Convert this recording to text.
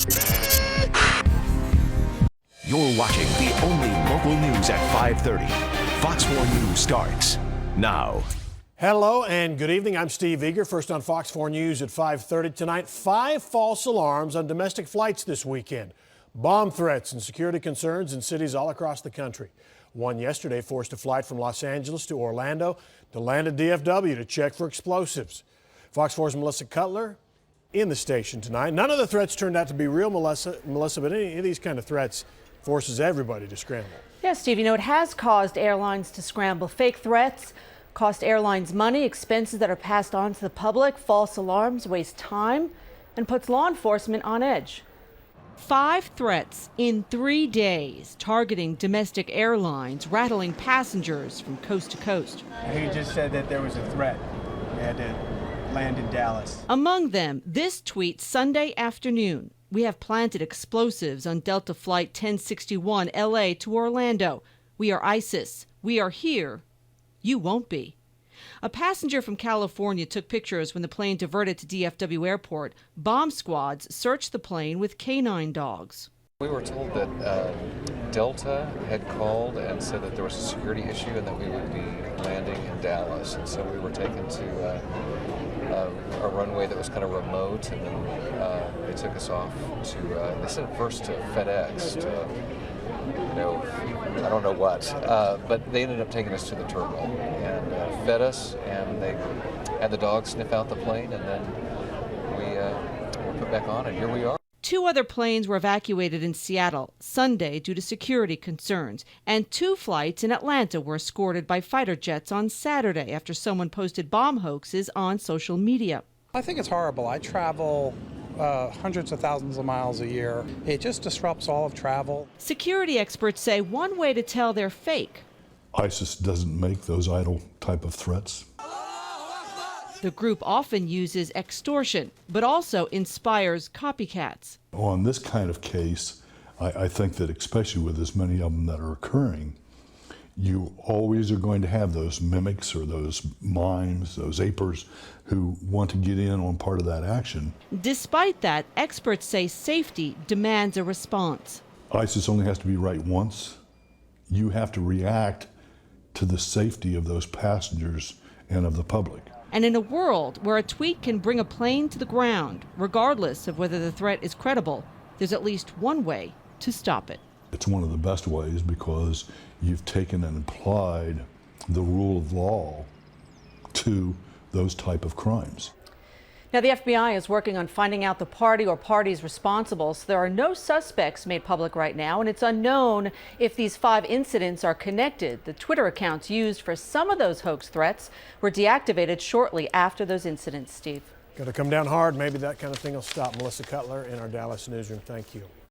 You're watching the only local news at 5:30. Fox 4 News starts now. Hello and good evening. I'm Steve Eager. First on Fox 4 News at 5:30 tonight. 5 false alarms on domestic flights this weekend. Bomb threats and security concerns in cities all across the country. One yesterday forced a flight from Los Angeles to Orlando to land at DFW to check for explosives. Fox 4's Melissa Cutler in the station tonight. None of the threats turned out to be real, Melissa, but any of these kind of threats forces everybody to scramble. Yes, Steve, it has caused airlines to scramble. Fake threats cost airlines money, expenses that are passed on to the public. False alarms waste time and puts law enforcement on edge. 5 threats in 3 days, targeting domestic airlines, rattling passengers from coast to coast. He just said that there was a threat. We had to land in Dallas. Among them, this tweet Sunday afternoon. We have planted explosives on Delta Flight 1061 LA to Orlando. We are ISIS. We are here. You won't be. A passenger from California took pictures when the plane diverted to DFW Airport. Bomb squads searched the plane with canine dogs. We were told that Delta had called and said that there was a security issue and that we would be landing in Dallas. And so we were taken to a runway that was kind of remote, and then they took us off to, they sent first to FedEx, to, I don't know what, but they ended up taking us to the terminal and fed us, and they had the dogs sniff out the plane, and then we were put back on, and here we are. 2 other planes were evacuated in Seattle Sunday due to security concerns, and 2 flights in Atlanta were escorted by fighter jets on Saturday after someone posted bomb hoaxes on social media. I think it's horrible. I travel hundreds of thousands of miles a year. It just disrupts all of travel. Security experts say one way to tell they're fake. ISIS doesn't make those idle type of threats. The group often uses extortion, but also inspires copycats. On this kind of case, I think that especially with as many of them that are occurring, you always are going to have those mimics or those mimes, those apers who want to get in on part of that action. Despite that, experts say safety demands a response. ISIS only has to be right once. You have to react to the safety of those passengers and of the public. And in a world where a tweet can bring a plane to the ground, regardless of whether the threat is credible, there's at least one way to stop it. It's one of the best ways because you've taken and applied the rule of law to those type of crimes. Now, the FBI is working on finding out the party or parties responsible. So there are no suspects made public right now, and it's unknown if these 5 incidents are connected. The Twitter accounts used for some of those hoax threats were deactivated shortly after those incidents, Steve. Got to come down hard. Maybe that kind of thing will stop. Melissa Cutler in our Dallas newsroom. Thank you.